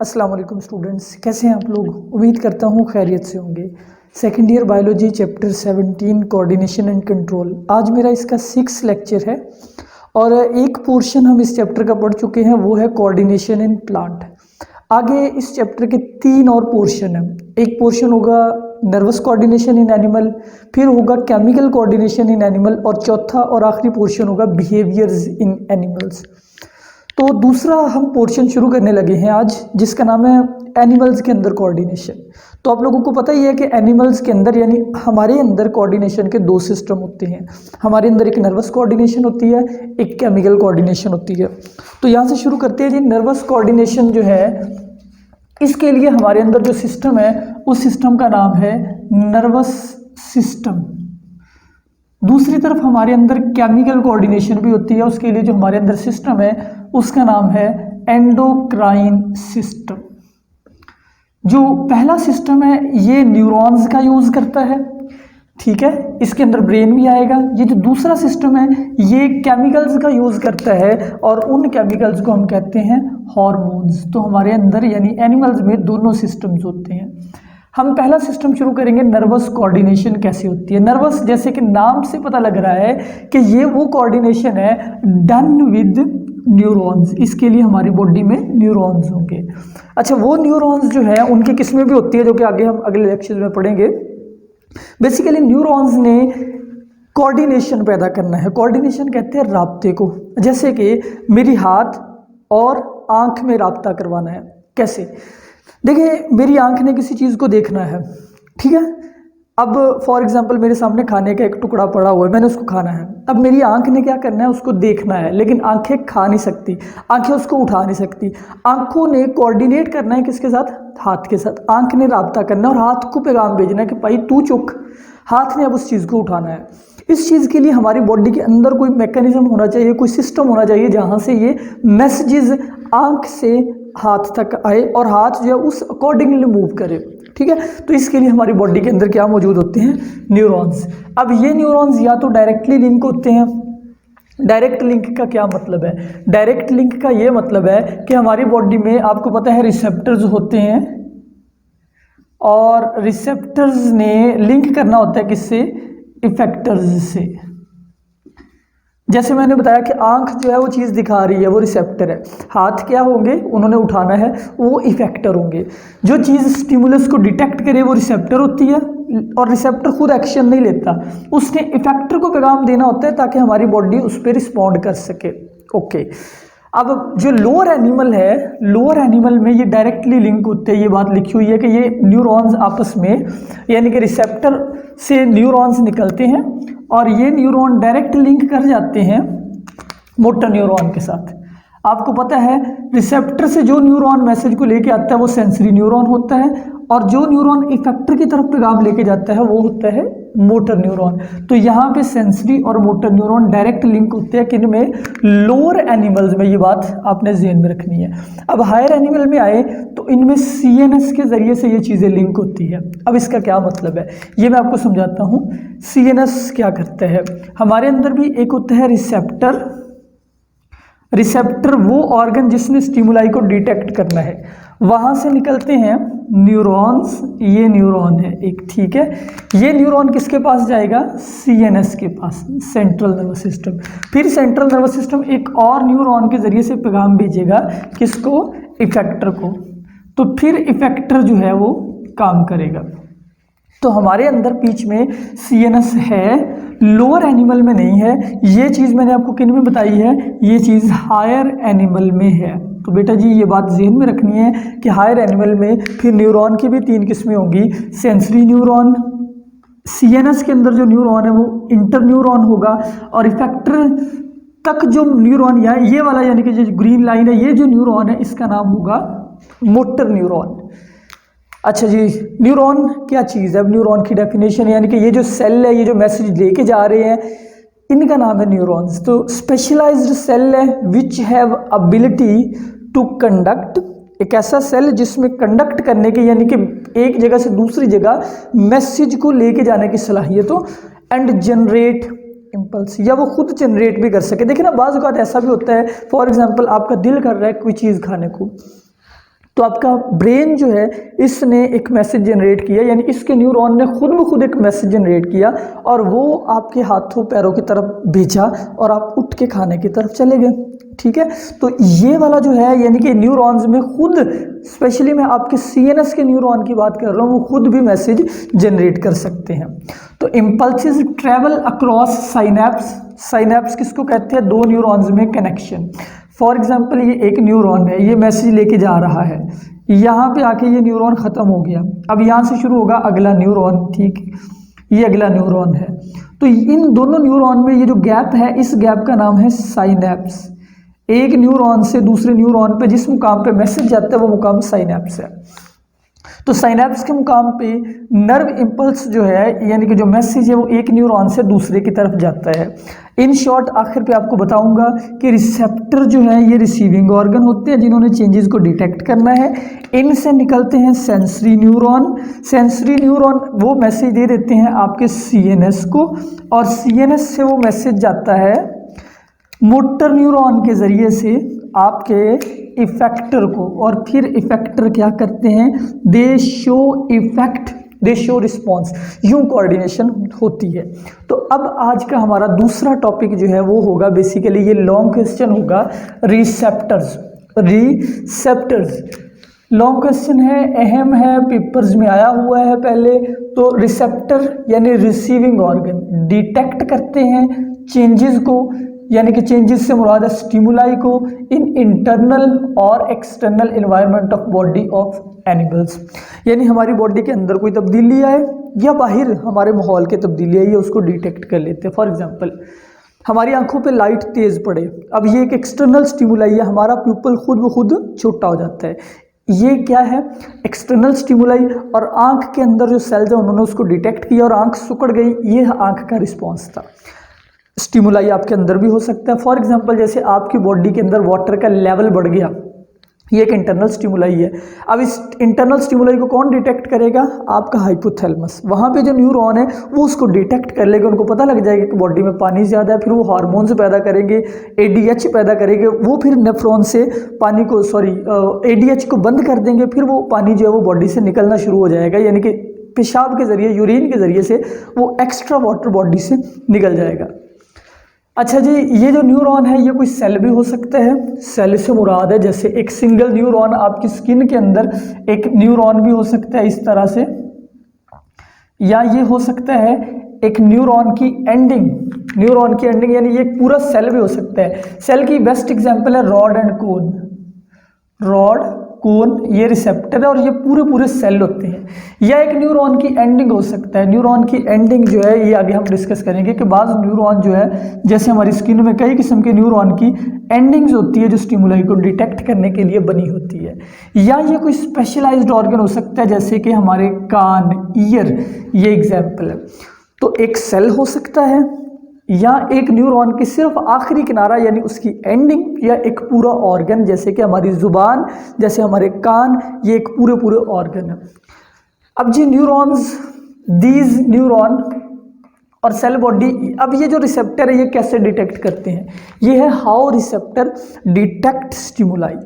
अस्सलाम वालेकुम स्टूडेंट्स, कैसे हैं आप लोग। उम्मीद करता हूँ खैरियत से होंगे। Second year biology chapter 17 coordination and control, आज मेरा इसका 6 लेक्चर है और एक पोर्शन हम इस चैप्टर का पढ़ चुके हैं, वो है कोऑर्डिनेशन इन प्लांट। आगे इस चैप्टर के 3 और पोर्शन हैं। एक पोर्शन होगा नर्वस कोऑर्डिनेशन इन एनिमल, फिर होगा केमिकल कोऑर्डिनेशन इन एनिमल और चौथा और आखिरी पोर्शन होगा बिहेवियर्स इन एनिमल्स। तो दूसरा हम पोर्शन शुरू करने लगे हैं आज, जिसका नाम है एनिमल्स के अंदर कोऑर्डिनेशन। तो आप लोगों को पता ही है कि एनिमल्स के अंदर यानी हमारे अंदर कोऑर्डिनेशन के 2 सिस्टम होते हैं। हमारे अंदर एक नर्वस कोऑर्डिनेशन होती है, एक केमिकल कोऑर्डिनेशन होती है। तो यहाँ से शुरू करते हैं जी। नर्वस कोऑर्डिनेशन जो है, इसके लिए हमारे अंदर जो सिस्टम है उस सिस्टम का नाम है नर्वस सिस्टम। दूसरी तरफ हमारे अंदर केमिकल कोऑर्डिनेशन भी होती है, उसके लिए जो हमारे अंदर सिस्टम है उसका नाम है एंडोक्राइन सिस्टम। जो पहला सिस्टम है ये न्यूरॉन्स का यूज करता है, ठीक है, इसके अंदर ब्रेन भी आएगा। ये जो दूसरा सिस्टम है ये केमिकल्स का यूज करता है और उन केमिकल्स को हम कहते हैं हार्मोन्स। तो हमारे अंदर यानी एनिमल्स में दोनों सिस्टम्स होते हैं। हम पहला सिस्टम शुरू करेंगे, नर्वस कोऑर्डिनेशन कैसे होती है। नर्वस, जैसे कि नाम से पता लग रहा है कि ये वो कोऑर्डिनेशन है डन विद न्यूरॉन्स। इसके लिए हमारी बॉडी में न्यूरॉन्स होंगे। अच्छा, वो न्यूरॉन्स जो है उनकी किस्में भी होती है, जो कि आगे हम अगले लेक्चर में पढ़ेंगे। बेसिकली न्यूरॉन्स ने कोऑर्डिनेशन पैदा करना है। कोऑर्डिनेशन कहते हैं राब्ते को। जैसे कि मेरी हाथ और आंख में राब्ता करवाना है। कैसे? देखिए, मेरी आंख ने किसी चीज़ को देखना है, ठीक है। अब फॉर एग्जांपल मेरे सामने खाने का एक टुकड़ा पड़ा हुआ है, मैंने उसको खाना है। अब मेरी आंख ने क्या करना है, उसको देखना है, लेकिन आंखें खा नहीं सकती, आंखें उसको उठा नहीं सकती। आंखों ने कोऑर्डिनेट करना है किसके साथ? हाथ के साथ। आंख ने राब्ता करना है और हाथ को पैगाम भेजना है कि भाई तू चुक। हाथ ने अब उस चीज़ को उठाना है। इस चीज़ के लिए हमारी बॉडी के अंदर कोई मैकेनिज्म होना चाहिए, कोई सिस्टम होना चाहिए जहाँ से ये मैसेजेस आंख से हाथ तक आए और हाथ जो है उस अकॉर्डिंगली मूव करे, ठीक है। तो इसके लिए हमारी बॉडी के अंदर क्या मौजूद होते हैं? न्यूरॉन्स। अब ये न्यूरॉन्स या तो डायरेक्टली लिंक होते हैं। डायरेक्ट लिंक का क्या मतलब है? डायरेक्ट लिंक का ये मतलब है कि हमारी बॉडी में आपको पता है रिसेप्टर्स होते हैं और रिसेप्टर्स ने लिंक करना होता है किससे? इफेक्टर्स से। जैसे मैंने बताया कि आंख जो है वो चीज़ दिखा रही है, वो रिसेप्टर है। हाथ क्या होंगे, उन्होंने उठाना है, वो इफेक्टर होंगे। जो चीज़ स्टिमुलस को डिटेक्ट करे वो रिसेप्टर होती है और रिसेप्टर खुद एक्शन नहीं लेता, उसने इफेक्टर को पैगाम देना होता है ताकि हमारी बॉडी उस पर रिस्पॉन्ड कर सके। ओके, अब जो लोअर एनिमल है, लोअर एनिमल में ये डायरेक्टली लिंक होते हैं। ये बात लिखी हुई है कि ये न्यूरॉन्स आपस में यानी कि रिसेप्टर से न्यूरॉन्स निकलते हैं और ये न्यूरॉन डायरेक्ट लिंक कर जाते हैं मोटर न्यूरॉन के साथ। आपको पता है रिसेप्टर से जो न्यूरॉन मैसेज को लेके आता है वो सेंसरी न्यूरॉन होता है और जो न्यूरॉन इफेक्टर की तरफ पैगाम लेके जाता है वो होता है मोटर न्यूरॉन। तो यहाँ पे सेंसरी और मोटर न्यूरॉन डायरेक्ट लिंक होते हैं किन में? लोअर एनिमल्स में। ये बात आपने ज़हन में रखनी है। अब हायर एनिमल में आए तो इनमें सीएनएस के ज़रिए से ये चीज़ें लिंक होती है। अब इसका क्या मतलब है ये मैं आपको समझाता हूँ। सीएनएस क्या करता है? हमारे अंदर भी एक होता है रिसेप्टर। रिसेप्टर वो ऑर्गन जिसने स्टिमुलाई को डिटेक्ट करना है, वहाँ से निकलते हैं न्यूरॉन्स। ये न्यूरॉन है एक, ठीक है। ये न्यूरॉन किसके पास जाएगा? सीएनएस के पास, सेंट्रल नर्वस सिस्टम। फिर सेंट्रल नर्वस सिस्टम एक और न्यूरॉन के ज़रिए से पैगाम भेजेगा किसको? इफेक्टर को। तो फिर इफेक्टर जो है वो काम करेगा। तो हमारे अंदर बीच में सीएनएस है, लोअर एनिमल में नहीं है। ये चीज़ मैंने आपको किन में बताई है? ये चीज़ हायर एनिमल में है। तो बेटा जी ये बात ज़हन में रखनी है कि हायर एनिमल में फिर न्यूरॉन की भी 3 किस्में होंगी। सेंसरी न्यूरॉन, सीएनएस के अंदर जो न्यूरॉन है वो इंटर न्यूरॉन होगा और इफेक्टर तक जो न्यूरॉन या ये वाला यानी कि जो ग्रीन लाइन है, ये जो न्यूरॉन है इसका नाम होगा मोटर न्यूरॉन। अच्छा जी, न्यूरॉन क्या चीज़ है? अब न्यूरॉन की डेफिनेशन यानी कि ये जो सेल है, ये जो मैसेज लेके जा रहे हैं, इनका नाम है न्यूरॉन्स। तो स्पेशलाइज्ड सेल है which have ability to conduct. एक ऐसा सेल जिसमें कंडक्ट करने की यानी कि एक जगह से दूसरी जगह मैसेज को लेके जाने की सलाहियत हो एंड जनरेट इम्पल्स, या वो खुद जनरेट भी कर सके। देखिए ना, बाज़ औक़ात ऐसा भी होता है, फॉर एग्जांपल आपका दिल कर रहा है कोई चीज़ खाने को, तो आपका ब्रेन जो है इसने एक मैसेज जनरेट किया, यानी इसके न्यूरॉन ने खुद ब खुद एक मैसेज जनरेट किया और वो आपके हाथों पैरों की तरफ भेजा और आप उठ के खाने की तरफ चले गए। ठीक है, तो ये वाला जो है यानी कि न्यूरॉन्स में खुद, स्पेशली मैं आपके सीएनएस के न्यूरॉन की बात कर रहा हूँ, वो खुद भी मैसेज जनरेट कर सकते हैं। तो impulses travel across synapse. Synapse किसको कहते हैं? दो न्यूरॉन्स में कनेक्शन। फॉर एग्जाम्पल ये एक न्यूरॉन है, ये मैसेज लेके जा रहा है, यहाँ पे आके ये न्यूरॉन ख़त्म हो गया, अब यहाँ से शुरू होगा अगला न्यूरॉन। ठीक, ये अगला न्यूरॉन है। तो इन दोनों न्यूरॉन में ये जो गैप है, इस गैप का नाम है साइनैप्स। एक न्यूरॉन से दूसरे न्यूरॉन पे जिस मुकाम पे मैसेज जाता है वो मुकाम साइनैप्स है। तो साइनैप्स के मुकाम पे नर्व इम्पल्स जो है, यानी कि जो मैसेज है वो एक न्यूरॉन से दूसरे की तरफ जाता है। इन शॉर्ट आखिर पे आपको बताऊंगा कि रिसेप्टर जो है ये रिसीविंग ऑर्गन होते हैं जिन्होंने चेंजेस को डिटेक्ट करना है। इनसे निकलते हैं सेंसरी न्यूरॉन। सेंसरी न्यूरॉन वो मैसेज दे देते हैं आपके सीएनएस को, और सीएनएस से वो मैसेज जाता है मोटर न्यूरॉन के ज़रिए से आपके इफेक्टर को, और फिर इफेक्टर क्या करते हैं? दे शो इफेक्ट, दे शो रिस्पॉन्स, यूं कोऑर्डिनेशन होती है। तो अब आज का हमारा दूसरा टॉपिक जो है वो होगा, बेसिकली ये लॉन्ग क्वेश्चन होगा, रिसेप्टर्स। रिसेप्टर्स लॉन्ग क्वेश्चन है, अहम है, पेपर्स में आया हुआ है पहले। तो रिसेप्टर यानी रिसीविंग ऑर्गन, डिटेक्ट करते हैं चेंजेस को, यानी कि चेंजेस से मुराद है स्टिमुलाई को, इन इंटरनल और external environment of body of animals, यानी हमारी बॉडी के अंदर कोई तब्दीली आए या बाहर हमारे माहौल के तब्दीली आई है उसको डिटेक्ट कर लेते हैं। फॉर एग्जांपल हमारी आंखों पे लाइट तेज़ पड़े, अब ये एक एक्सटर्नल स्टिमुलाई है, हमारा प्यूपल खुद ब खुद छोटा हो जाता है, ये क्या है? External stimuli. और आंख के अंदर जो सेल्स है उन्होंने उसको डिटेक्ट किया और आंख सिकुड़ गई, ये आंख का रिस्पॉन्स था। स्टिमुलाई आपके अंदर भी हो सकता है। फॉर एग्जांपल जैसे आपकी बॉडी के अंदर वाटर का लेवल बढ़ गया, ये एक इंटरनल स्टिमुलाई है। अब इस इंटरनल स्टिमुलाई को कौन डिटेक्ट करेगा? आपका हाइपोथैलेमस। वहाँ पे जो न्यूरॉन है वो उसको डिटेक्ट कर लेगा, उनको पता लग जाएगा कि बॉडी में पानी ज़्यादा है, फिर वो हार्मोन्स पैदा करेंगे, एडीएच पैदा करेंगे, वो फिर नेफ्रॉन से पानी को एडीएच को बंद कर देंगे, फिर वो पानी जो है वो बॉडी से निकलना शुरू हो जाएगा, यानी कि पेशाब के ज़रिए, यूरिन के ज़रिए से वो एक्स्ट्रा वाटर बॉडी से निकल जाएगा। अच्छा जी, ये जो न्यूरॉन है ये कोई सेल भी हो सकता है। सेल से मुराद है जैसे एक सिंगल न्यूरॉन आपकी स्किन के अंदर एक न्यूरॉन भी हो सकता है इस तरह से, या ये हो सकता है एक न्यूरॉन की एंडिंग। न्यूरॉन की एंडिंग यानी ये पूरा सेल भी हो सकता है। सेल की बेस्ट एग्जांपल है रॉड एंड कोन। रॉड, कोन ये रिसेप्टर है और ये पूरे सेल होते हैं। या एक न्यूरॉन की एंडिंग हो सकता है। न्यूरॉन की एंडिंग जो है ये आगे हम डिस्कस करेंगे कि बाज़ न्यूरॉन जो है, जैसे हमारी स्किन में कई किस्म के न्यूरॉन की एंडिंग्स होती है जो स्टिमुलाई को डिटेक्ट करने के लिए बनी होती है। या ये कोई स्पेशलाइज्ड ऑर्गन हो सकता है जैसे कि हमारे कान, ईयर, ये एग्जाम्पल है। तो एक सेल हो सकता है या एक न्यूरॉन की सिर्फ आखिरी किनारा यानी उसकी एंडिंग, या एक पूरा ऑर्गन जैसे कि हमारी ज़ुबान, जैसे हमारे कान, ये एक पूरे ऑर्गन है। अब जी न्यूरॉन्स, दीज न्यूरॉन और सेल बॉडी, अब ये जो रिसेप्टर है ये कैसे डिटेक्ट करते हैं? ये है हाउ रिसेप्टर डिटेक्ट स्टिमुलाई।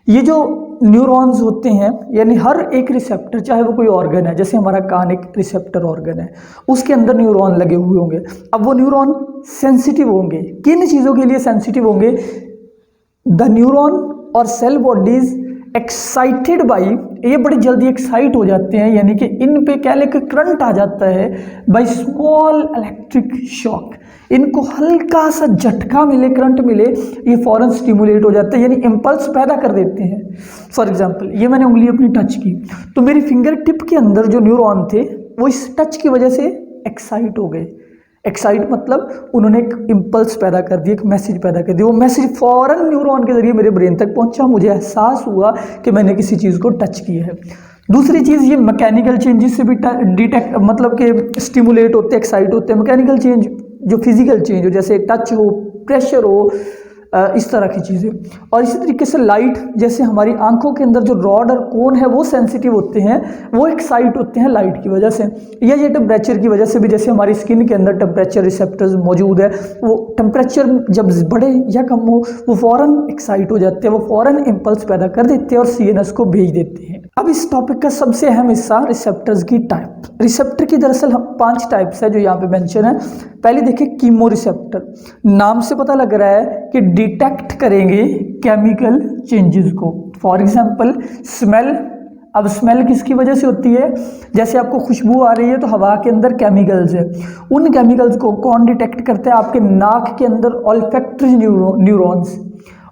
ये जो न्यूरॉन्स होते हैं यानी हर एक रिसेप्टर, चाहे वो कोई ऑर्गन है, जैसे हमारा कान एक रिसेप्टर ऑर्गन है, उसके अंदर न्यूरॉन लगे हुए होंगे। अब वो न्यूरॉन सेंसिटिव होंगे, किन चीज़ों के लिए सेंसिटिव होंगे? द न्यूरॉन और सेल बॉडीज एक्साइटेड बाई, ये बड़ी जल्दी एक्साइट हो जाते हैं, यानी कि इन पे क्या लेकर करंट आ जाता है, बाई स्मॉल इलेक्ट्रिक शॉक। इनको हल्का सा झटका मिले, करंट मिले, ये फौरन स्टिमुलेट हो जाते हैं, यानी इम्पल्स पैदा कर देते हैं। फॉर एग्जांपल ये मैंने उंगली अपनी टच की तो मेरी फिंगर टिप के अंदर जो न्यूरॉन थे वो इस टच की वजह से एक्साइट हो गए। एक्साइट मतलब उन्होंने एक इम्पल्स पैदा कर दिया, एक मैसेज पैदा कर दिया। वो मैसेज फौरन न्यूरॉन के जरिए मेरे ब्रेन तक पहुंचा, मुझे एहसास हुआ कि मैंने किसी चीज़ को टच किया है। दूसरी चीज़ ये मैकेनिकल चेंजेस से भी डिटेक्ट, मतलब कि स्टिमुलेट होते, एक्साइट होते हैं। मैकेनिकल चेंज जो फिजिकल चेंज हो, जैसे टच हो, प्रेशर हो, इस तरह की चीज़ें। और इसी तरीके से लाइट, जैसे हमारी आंखों के अंदर जो रॉड और कोन है वो सेंसिटिव होते हैं, वो एक्साइट होते हैं लाइट की वजह से, या ये टेम्परेचर की वजह से भी। जैसे हमारी स्किन के अंदर टेम्परेचर रिसेप्टर्स मौजूद है, वो टेम्परेचर जब बढ़े या कम हो वो फ़ौरन एक्साइट हो जाते हैं, वो फ़ौरन इम्पल्स पैदा कर देते हैं और सीएनएस को भेज देते हैं। अब इस टॉपिक का सबसे अहम हिस्सा रिसेप्टर्स की टाइप। रिसेप्टर की दरअसल हम 5 टाइप्स है जो यहाँ पे मेंशन है। पहले देखिए कीमो रिसेप्टर, नाम से पता लग रहा है कि डिटेक्ट करेंगे केमिकल चेंजेस को। फॉर एग्जांपल स्मेल, अब स्मेल किसकी वजह से होती है? जैसे आपको खुशबू आ रही है तो हवा के अंदर केमिकल्स है, उन केमिकल्स को कौन डिटेक्ट करता है? आपके नाक के अंदर ऑल्फैक्टरी न्यूरॉन्स,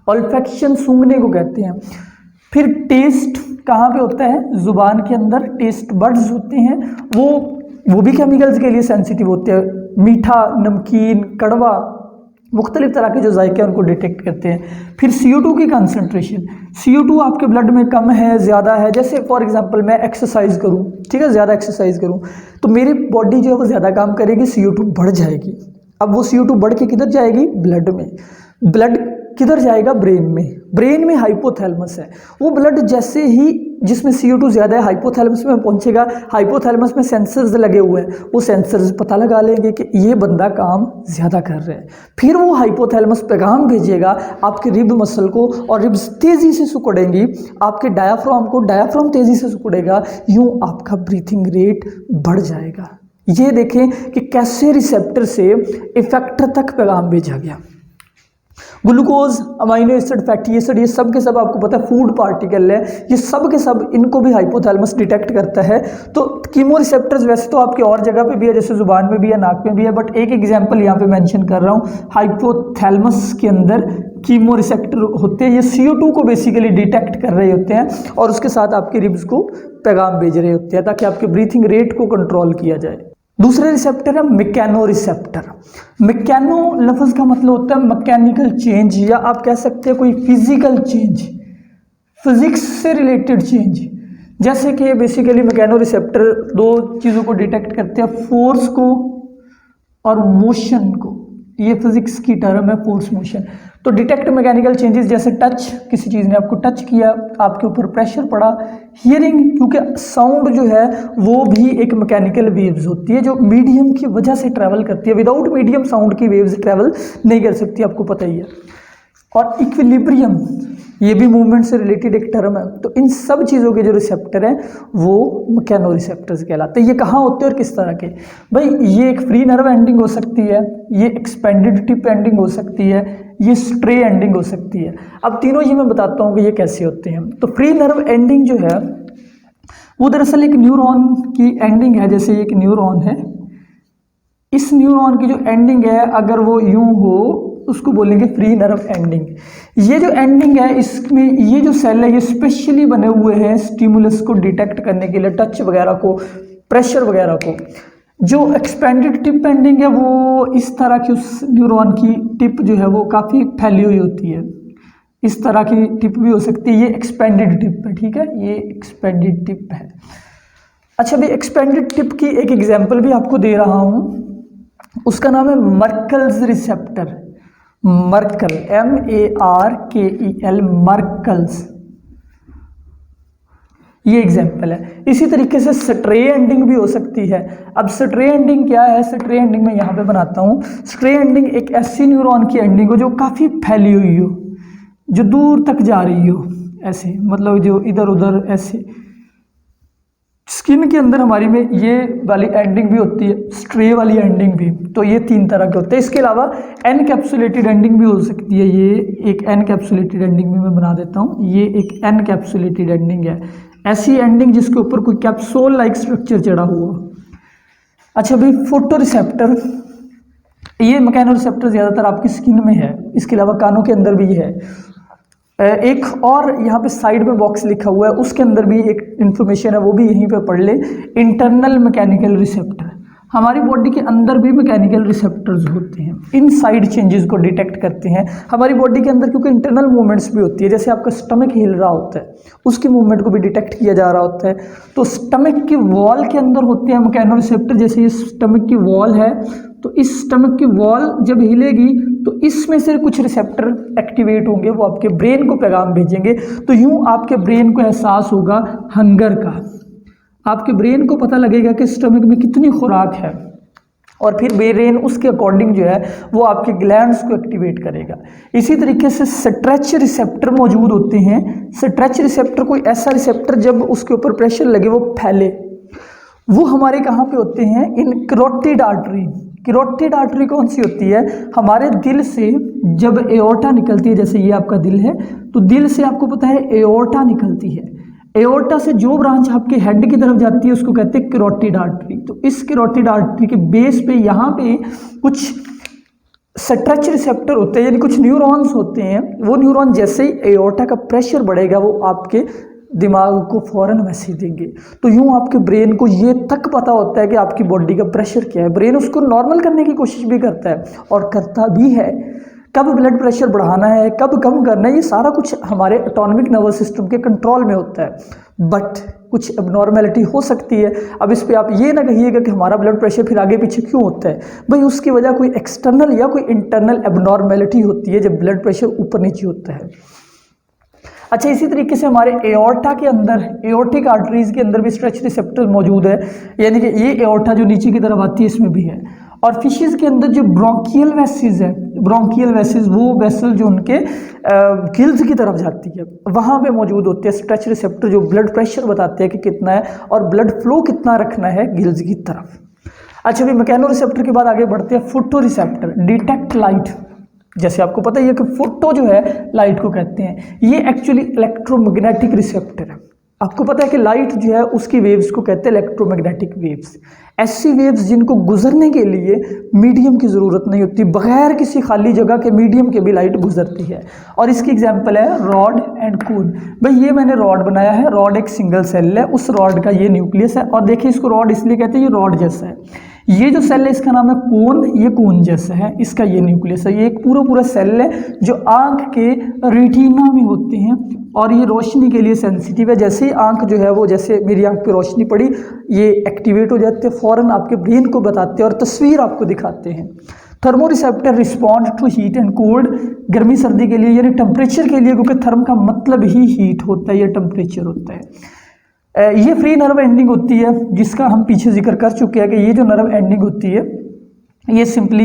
ऑल्फैक्शन सूंघने को कहते हैं। फिर टेस्ट कहाँ पे होता है? जुबान के अंदर टेस्ट बड्स होते हैं, वो भी केमिकल्स के लिए सेंसिटिव होते हैं। मीठा, नमकीन, कड़वा, मुख्तलिफ तरह के जो जायके हैं उनको डिटेक्ट करते हैं। फिर CO2 की कंसनट्रेशन, CO2 आपके ब्लड में कम है, ज़्यादा है। जैसे फॉर एग्जांपल मैं एक्सरसाइज करूं, ठीक है, ज़्यादा एक्सरसाइज करूं तो मेरी बॉडी जो है वो ज़्यादा काम करेगी, CO2 बढ़ जाएगी। अब वो CO2 बढ़ के किधर जाएगी? ब्लड में। ब्लड किधर जाएगा? ब्रेन में। ब्रेन में हाइपोथैलेमस है, वो ब्लड जैसे ही जिसमें CO2 ज़्यादा है हाइपोथैलेमस में पहुंचेगा, हाइपोथैलेमस में सेंसर्स लगे हुए हैं, वो सेंसर्स पता लगा लेंगे कि ये बंदा काम ज़्यादा कर रहा है। फिर वो हाइपोथैलेमस पैगाम भेजेगा आपके रिब मसल को, और रिब्स तेज़ी से सिकुड़ेंगी आपके डायाफ्राम को, डायाफ्राम तेज़ी से सिकुड़ेगा, यूँ आपका ब्रीथिंग रेट बढ़ जाएगा। ये देखें कि कैसे रिसेप्टर से इफेक्टर तक पैगाम भेजा गया। Glucose, amino acid, fatty acid, ये सब के सब आपको पता है फूड पार्टिकल है, ये सब के सब इनको भी हाइपोथैलेमस डिटेक्ट करता है। तो कीमो रिसेप्टर्स वैसे तो आपके और जगह पे भी है, जैसे जुबान में भी है, नाक में भी है, बट एक एग्जांपल यहाँ पे मेंशन कर रहा हूँ। हाइपोथैलेमस के अंदर कीमो रिसेप्टर होते हैं, ये CO2 को बेसिकली डिटेक्ट कर रहे होते हैं और उसके साथ आपके रिब्स को पैगाम भेज रहे होते हैं ताकि आपके ब्रीथिंग रेट को कंट्रोल किया जाए। दूसरे रिसेप्टर है मैकेनो रिसेप्टर। मैकेनो लफ्ज़ का मतलब होता है मैकेनिकल चेंज, या आप कह सकते हैं कोई फिजिकल चेंज, फिजिक्स से रिलेटेड चेंज। जैसे कि बेसिकली मैकेनो रिसेप्टर 2 चीज़ों को डिटेक्ट करते हैं, फोर्स को और मोशन को। ये फिजिक्स की टर्म है, फोर्स मोशन। तो डिटेक्ट मैकेनिकल चेंजेस, जैसे टच, किसी चीज़ ने आपको टच किया, आपके ऊपर प्रेशर पड़ा। हियरिंग, क्योंकि साउंड जो है वो भी एक मैकेनिकल वेव्स होती है जो मीडियम की वजह से ट्रैवल करती है, विदाउट मीडियम साउंड की वेव्स ट्रैवल नहीं कर सकती, आपको पता ही है। और इक्विलिब्रियम, ये भी मूवमेंट से रिलेटेड एक टर्म है। तो इन सब चीज़ों के जो रिसेप्टर हैं वो मैकेनो रिसेप्टर्स कहलाते हैं। ये कहाँ होते हैं और किस तरह के? भाई ये एक फ्री नर्व एंडिंग हो सकती है, ये एक्सपेंडेड टिप एंडिंग हो सकती है, ये स्ट्रे एंडिंग हो सकती है। अब तीनों ही मैं बताता हूँ कि ये कैसे होते हैं। तो फ्री नर्व एंडिंग जो है वो दरअसल एक न्यूरॉन की एंडिंग है। जैसे एक न्यूरॉन है, इस न्यूरॉन की जो एंडिंग है अगर वो यूं हो उसको बोलेंगे फ्री नर्व एंडिंग। ये जो एंडिंग है इसमें ये जो सेल है ये स्पेशली बने हुए हैं स्टिमुलस को डिटेक्ट करने के लिए, टच वगैरह को, प्रेशर वगैरह को। जो एक्सपेंडेड टिप एंडिंग है वो इस तरह की, उस न्यूरॉन की टिप जो है वो काफ़ी फैली हुई होती है, इस तरह की टिप भी हो सकती है। ये एक्सपेंडेड टिप है, ठीक है, ये एक्सपेंडेड टिप है। अच्छा भाई, एक्सपेंडेड टिप की एक एग्जांपल भी आपको दे रहा हूँ, उसका नाम है मर्कल्स रिसेप्टर। मर्कल, MARKEL, मर्कल्स, ये एग्जाम्पल है। इसी तरीके से स्ट्रे एंडिंग भी हो सकती है। अब स्ट्रे एंडिंग क्या है? स्ट्रे एंडिंग मैं यहाँ पे बनाता हूँ। स्ट्रे एंडिंग एक ऐसी न्यूरॉन की एंडिंग हो जो काफ़ी फैली हुई हो, जो दूर तक जा रही हो, ऐसे मतलब जो इधर उधर ऐसे। स्किन के अंदर हमारी में ये वाली एंडिंग भी होती है, स्ट्रे वाली एंडिंग भी। तो ये 3 तरह के होते हैं। इसके अलावा एनकैप्सुलेटेड एंडिंग भी हो सकती है। ये एक एनकैप्सुलेटेड एंडिंग भी मैं बना देता हूँ। ये एक एनकैप्सुलेटेड एंडिंग है, ऐसी एंडिंग जिसके ऊपर कोई कैप्सूल लाइक स्ट्रक्चर चढ़ा हुआ। अच्छा भाई, फोटो रिसेप्टर, ये मैकेनो रिसेप्टर ज़्यादातर आपकी स्किन में है, इसके अलावा कानों के अंदर भी है। एक और यहाँ पे साइड में बॉक्स लिखा हुआ है, उसके अंदर भी एक इन्फॉर्मेशन है, वो भी यहीं पे पढ़ ले। इंटरनल मैकेनिकल रिसेप्टर, हमारी बॉडी के अंदर भी मैकेनिकल रिसेप्टर्स होते हैं, इनसाइड चेंजेस को डिटेक्ट करते हैं हमारी बॉडी के अंदर, क्योंकि इंटरनल मूवमेंट्स भी होती है। जैसे आपका स्टमक हिल रहा होता है, उसकी मूवमेंट को भी डिटेक्ट किया जा रहा होता है। तो स्टमक की वॉल के अंदर होते हैं मैकेनो रिसेप्टर। जैसे ये स्टमक की वॉल है, तो इस स्टमक की वॉल जब हिलेगी तो इसमें से कुछ रिसेप्टर एक्टिवेट होंगे, वो आपके ब्रेन को पैगाम भेजेंगे। तो यूं आपके ब्रेन को एहसास होगा हंगर का, आपके ब्रेन को पता लगेगा कि स्टमक में कितनी खुराक है, और फिर ब्रेन उसके अकॉर्डिंग जो है वो आपके ग्लैंड्स को एक्टिवेट करेगा। इसी तरीके से स्ट्रेच रिसेप्टर मौजूद होते हैं। स्ट्रेच रिसेप्टर कोई ऐसा रिसेप्टर जब उसके ऊपर प्रेशर लगे वो फैले, वो हमारे कहाँ पे होते हैं? इन कैरोटिड आर्टरी। कैरोटिड आर्टरी कौन सी होती है? हमारे दिल से जब एओर्टा निकलती है, जैसे ये आपका दिल है, तो दिल से आपको पता है एओर्टा निकलती है। एओर्टा से जो ब्रांच आपके हेड की तरफ जाती है उसको कहते हैं कैरोटिड आर्टरी। तो इस कैरोटिड आर्टरी के बेस पे यहाँ पे कुछ स्ट्रेच रिसेप्टर होते हैं, यानी कुछ न्यूरॉन्स होते हैं। वो न्यूरॉन जैसे ही एओर्टा का प्रेशर बढ़ेगा वो आपके दिमाग को फौरन मैसेज देंगे। तो यूं आपके ब्रेन को ये तक पता होता है कि आपकी बॉडी का प्रेशर क्या है। ब्रेन उसको नॉर्मल करने की कोशिश भी करता है और करता भी है। कब ब्लड प्रेशर बढ़ाना है, कब कम करना है, ये सारा कुछ हमारे ऑटोनॉमिक नर्वस सिस्टम के कंट्रोल में होता है। बट कुछ एबनॉर्मेलिटी हो सकती है। अब इस पे आप ये ना कहिएगा कि हमारा ब्लड प्रेशर फिर आगे पीछे क्यों होता है। भाई उसकी वजह कोई एक्सटर्नल या कोई इंटरनल एबनॉर्मेलिटी होती है जब ब्लड प्रेशर ऊपर नीचे होता है। अच्छा, इसी तरीके से हमारे एओर्टा के अंदर, एओर्टिक आर्टरीज के अंदर भी स्ट्रेच रिसेप्टर मौजूद है, यानी कि ये एओर्टा जो नीचे की तरफ आती है इसमें भी है। और फिशेस के अंदर जो ब्रोंकियल वेसिस है, ब्रोंकियल वेसिस वो वेसल जो उनके गिल्स की तरफ जाती है, वहाँ पे मौजूद होते हैं स्ट्रेच रिसेप्टर जो ब्लड प्रेशर बताते हैं कि कितना है और ब्लड फ्लो कितना रखना है गिल्स की तरफ। अच्छा, अभी मैकेनो रिसेप्टर के बाद आगे बढ़ते हैं फोटो रिसेप्टर, डिटेक्ट लाइट। जैसे आपको पता ही है कि फोटो जो है लाइट को कहते हैं, ये एक्चुअली इलेक्ट्रोमैग्नेटिक रिसेप्टर है। आपको पता है कि लाइट जो है उसकी वेव्स को कहते हैं इलेक्ट्रोमैग्नेटिक वेव्स। ऐसी वेव्स जिनको गुजरने के लिए मीडियम की ज़रूरत नहीं होती, बगैर किसी खाली जगह के मीडियम के भी लाइट गुजरती है। और इसकी एग्जांपल है रॉड एंड कोन। भाई ये मैंने रॉड बनाया है, रॉड एक सिंगल सेल है, उस रॉड का ये न्यूक्लियस है, और देखिए इसको रॉड इसलिए कहते हैं ये रॉड जैसा है। ये जो सेल है इसका नाम है कोन, ये कोन जैसा है, इसका ये न्यूक्लियस है। ये एक पूरा पूरा सेल है जो आंख के रेटिना में होते हैं और ये रोशनी के लिए सेंसिटिव है। जैसे ही आंख जो है वो, जैसे मेरी आंख पे रोशनी पड़ी, ये एक्टिवेट हो जाते हैं, फौरन आपके ब्रेन को बताते हैं और तस्वीर आपको दिखाते हैं। Thermoreceptor respond to heat and cold, गर्मी सर्दी के लिए यानी टेम्परेचर के लिए, क्योंकि थर्म का मतलब ही हीट होता है या टेम्परेचर होता है। ये फ्री नर्व एंडिंग होती है जिसका हम पीछे जिक्र कर चुके हैं कि ये जो नर्व एंडिंग होती है ये सिंपली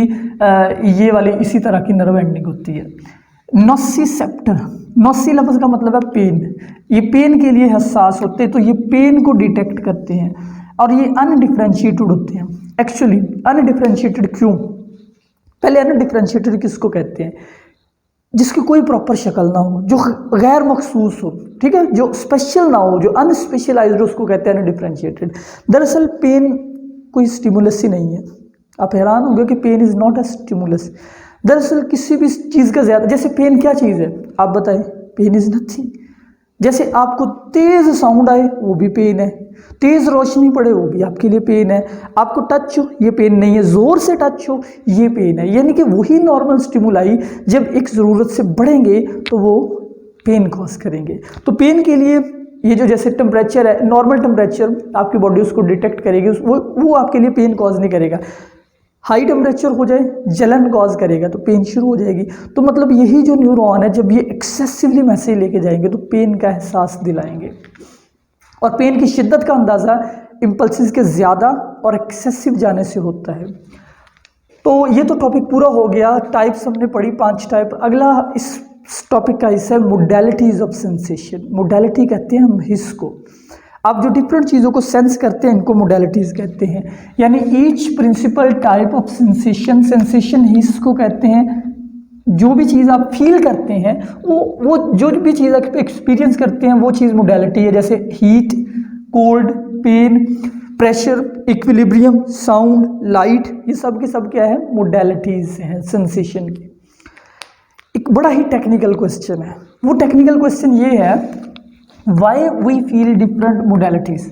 ये वाली इसी तरह की नर्व एंडिंग होती है। नोसिसेप्टर, नोसी लफ्ज़ का मतलब है पेन। ये पेन के लिए हसास होते हैं, तो ये पेन को डिटेक्ट करते हैं और ये अनडिफ्रेंशिएटेड होते हैं। एक्चुअली अनडिफ्रेंशिएटेड क्यों? पहले अनडिफ्रेंशिएटेड किसको कहते हैं? जिसकी कोई प्रॉपर शक्ल ना हो, जो गैर मखसूस हो, ठीक है, जो स्पेशल ना हो, जो अनस्पेशलाइज्ड हो, उसको कहते हैं अनडिफ्रेंशिएटेड। दरअसल पेन कोई स्टिमुलस ही नहीं है। आप हैरान होंगे कि pain is not a stimulus. दरअसल किसी भी चीज़ का ज़्यादा, जैसे पेन क्या चीज़ है आप बताएं? Pain is nothing. जैसे आपको तेज़ साउंड आए वो भी पेन है, तेज़ रोशनी पड़े वो भी आपके लिए पेन है, आपको टच हो ये पेन नहीं है, ज़ोर से टच हो ये पेन है। यानी कि वही नॉर्मल स्टिमुलाई जब एक ज़रूरत से बढ़ेंगे तो वो पेन कॉज करेंगे। तो पेन के लिए ये जो जैसे टेम्परेचर है, नॉर्मल टेम्परेचर आपकी बॉडी उसको डिटेक्ट करेगी, वो आपके लिए पेन कॉज नहीं करेगा। हाई टेम्परेचर हो जाए जलन कॉज करेगा तो पेन शुरू हो जाएगी। तो मतलब यही जो न्यूरॉन है जब ये एक्सेसिवली मैसेज लेके जाएंगे तो पेन का एहसास दिलाएंगे। और पेन की शिद्दत का अंदाज़ा इम्पल्सिस के ज़्यादा और एक्सेसिव जाने से होता है। तो ये तो टॉपिक पूरा हो गया। टाइप्स हमने पढ़ी 5 टाइप। अगला इस टॉपिक का हिस्सा है मोडेलिटीज़ ऑफ सेंसेशन। मोडेलिटी कहते हैं हम हिस्स को। आप जो डिफरेंट चीज़ों को सेंस करते हैं इनको मोडेलिटीज़ कहते हैं। यानी each principal type of sensation, sensation हिस्स को कहते हैं। जो भी चीज़ आप फील करते हैं वो जो भी चीज़ आप एक्सपीरियंस करते हैं वो चीज़ मोडेलिटी है। जैसे heat, cold, pain, pressure, equilibrium, sound, light, ये सब के सब क्या है? मोडेलिटीज़ हैं सेंसेशन की। एक बड़ा ही टेक्निकल क्वेश्चन है। वो टेक्निकल क्वेश्चन ये है, why we feel different modalities.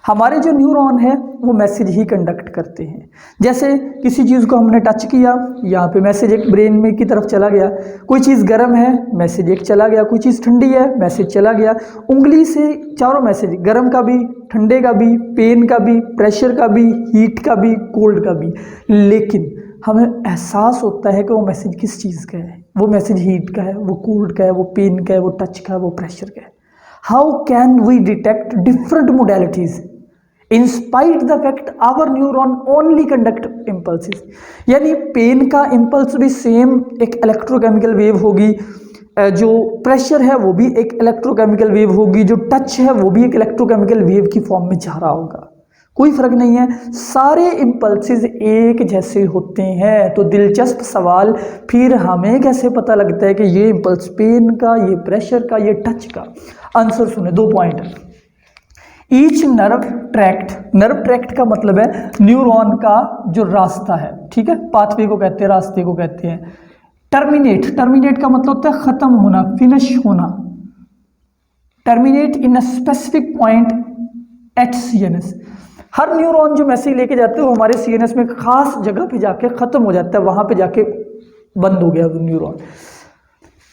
हमारे जो न्यूरॉन है वो मैसेज ही कंडक्ट करते हैं। जैसे किसी चीज़ को हमने टच किया, यहाँ पे मैसेज एक ब्रेन में की तरफ चला गया। कोई चीज़ गर्म है, मैसेज एक चला गया। कोई चीज़ ठंडी है, मैसेज चला गया। उंगली से चारों मैसेज, गर्म का भी, ठंडे का भी, पेन का भी, प्रेशर का भी, हीट का भी, कोल्ड का भी। लेकिन हमें एहसास होता है कि वो मैसेज किस चीज़ का है। वो मैसेज हीट का है, वो कोल्ड का है, वो पेन का है, वो टच का है, वो प्रेशर का है। How can we detect different modalities in spite the fact our neuron only conduct impulses. यानी पेन का इम्पल्स भी सेम एक इलेक्ट्रोकेमिकल वेव होगी, जो प्रेशर है वो भी एक इलेक्ट्रोकेमिकल वेव होगी, जो टच है वो भी एक इलेक्ट्रोकेमिकल वेव की फॉर्म में जा रहा होगा। कोई फर्क नहीं है, सारे इम्पल्सिस एक जैसे होते हैं। तो दिलचस्प सवाल, फिर हमें कैसे पता लगता है कि ये इम्पल्स पेन का, ये प्रेशर का, ये टच का? आंसर सुने, 2 पॉइंट। ईच नर्व ट्रैक्ट का मतलब है न्यूरॉन का जो रास्ता है, ठीक है, पाथवे को कहते हैं, रास्ते को कहते हैं। टर्मिनेट का मतलब होता है खत्म होना, फिनिश होना। Terminate in a specific point at CNS. हर न्यूरॉन जो मैसेज लेके जाते हैं वो हमारे सीएनएस में खास जगह पे जाके खत्म हो जाता है, वहां पे जाके बंद हो गया वो neuron.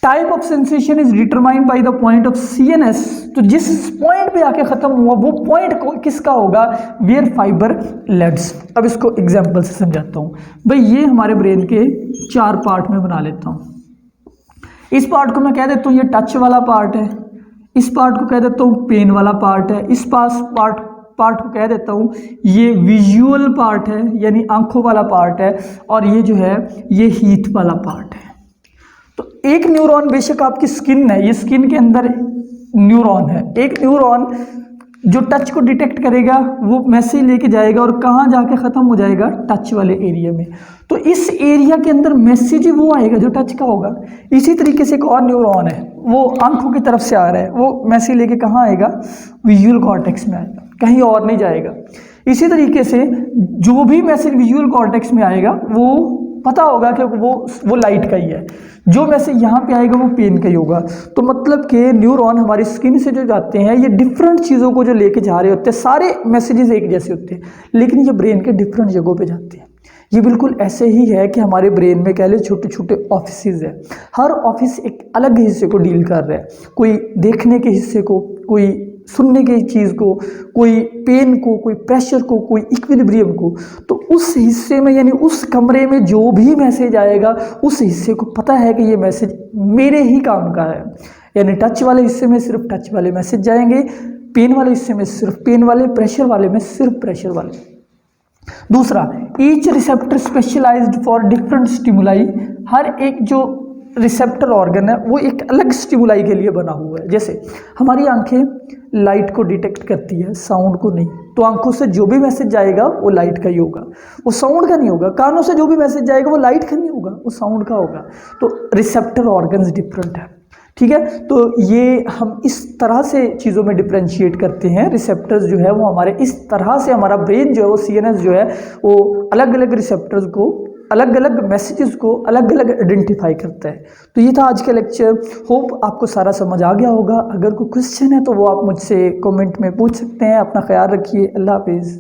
Type of sensation is determined by the point of CNS. तो जिस पॉइंट पे आके खत्म हुआ वो पॉइंट किसका होगा? Where fibre leads. अब इसको एग्जांपल से समझाता हूँ। भाई ये हमारे ब्रेन के 4 पार्ट में बना लेता हूँ। इस पार्ट को मैं कह देता हूँ ये टच वाला पार्ट है, इस पार्ट को कह देता हूँ पेन वाला पार्ट है, इस पार्ट को कह देता हूँ ये विजुअल पार्ट है यानी आंखों वाला पार्ट है, और ये जो है ये हीट वाला पार्ट है। तो एक न्यूरॉन, बेशक आपकी स्किन है, ये स्किन के अंदर न्यूरॉन है, एक न्यूरॉन जो टच को डिटेक्ट करेगा वो मैसेज लेके जाएगा और कहाँ जाके ख़त्म हो जाएगा? टच वाले एरिया में। तो इस एरिया के अंदर मैसेज वो आएगा जो टच का होगा। इसी तरीके से एक और न्यूरॉन है, वो आंखों की तरफ से आ रहा है, वो मैसेज लेके कहाँ आएगा? विजुअल कॉर्टेक्स में आएगा, कहीं और नहीं जाएगा। इसी तरीके से जो भी मैसेज विजुअल कॉर्टेक्स में आएगा वो पता होगा कि वो लाइट का ही है, जो मैसेज यहाँ पे आएगा वो पेन का ही होगा। तो मतलब कि न्यूरॉन हमारी स्किन से जो जाते हैं ये डिफरेंट चीज़ों को जो लेके जा रहे होते हैं, सारे मैसेजेस एक जैसे होते हैं, लेकिन ये ब्रेन के डिफरेंट जगहों पे जाते हैं। ये बिल्कुल ऐसे ही है कि हमारे ब्रेन में कह ले छोटे छोटे ऑफिसेज है, हर ऑफिस एक अलग हिस्से को डील कर रहा है। कोई देखने के हिस्से को, कोई सुनने की चीज़ को, कोई पेन को, कोई प्रेशर को, कोई इक्विलिब्रियम को। तो उस हिस्से में यानी उस कमरे में जो भी मैसेज आएगा उस हिस्से को पता है कि ये मैसेज मेरे ही काम का है। यानी टच वाले हिस्से में सिर्फ टच वाले मैसेज जाएंगे, पेन वाले हिस्से में सिर्फ पेन वाले, प्रेशर वाले में सिर्फ प्रेशर वाले। दूसरा, each receptor specialized for different stimuli. हर एक जो रिसेप्टर ऑर्गन है वो एक अलग स्टिमुलाई के लिए बना हुआ है। जैसे हमारी आंखें लाइट को डिटेक्ट करती है, साउंड को नहीं। तो आंखों से जो भी मैसेज जाएगा वो लाइट का ही होगा, वो साउंड का नहीं होगा। कानों से जो भी मैसेज जाएगा वो लाइट का नहीं होगा, वो साउंड का होगा। तो रिसेप्टर ऑर्गन्स डिफरेंट है, ठीक है। तो ये हम इस तरह से चीज़ों में डिफ्रेंशिएट करते हैं। रिसेप्टर्स जो है वो हमारे इस तरह से, हमारा ब्रेन जो है वो सीएनएस जो है वो अलग अलग रिसेप्टर्स को, अलग अलग मैसेजेस को अलग अलग आइडेंटिफाई करता है। तो ये था आज का लेक्चर। होप आपको सारा समझ आ गया होगा। अगर कोई क्वेश्चन है तो वो आप मुझसे कमेंट में पूछ सकते हैं। अपना ख्याल रखिए। अल्लाह हाफिज़।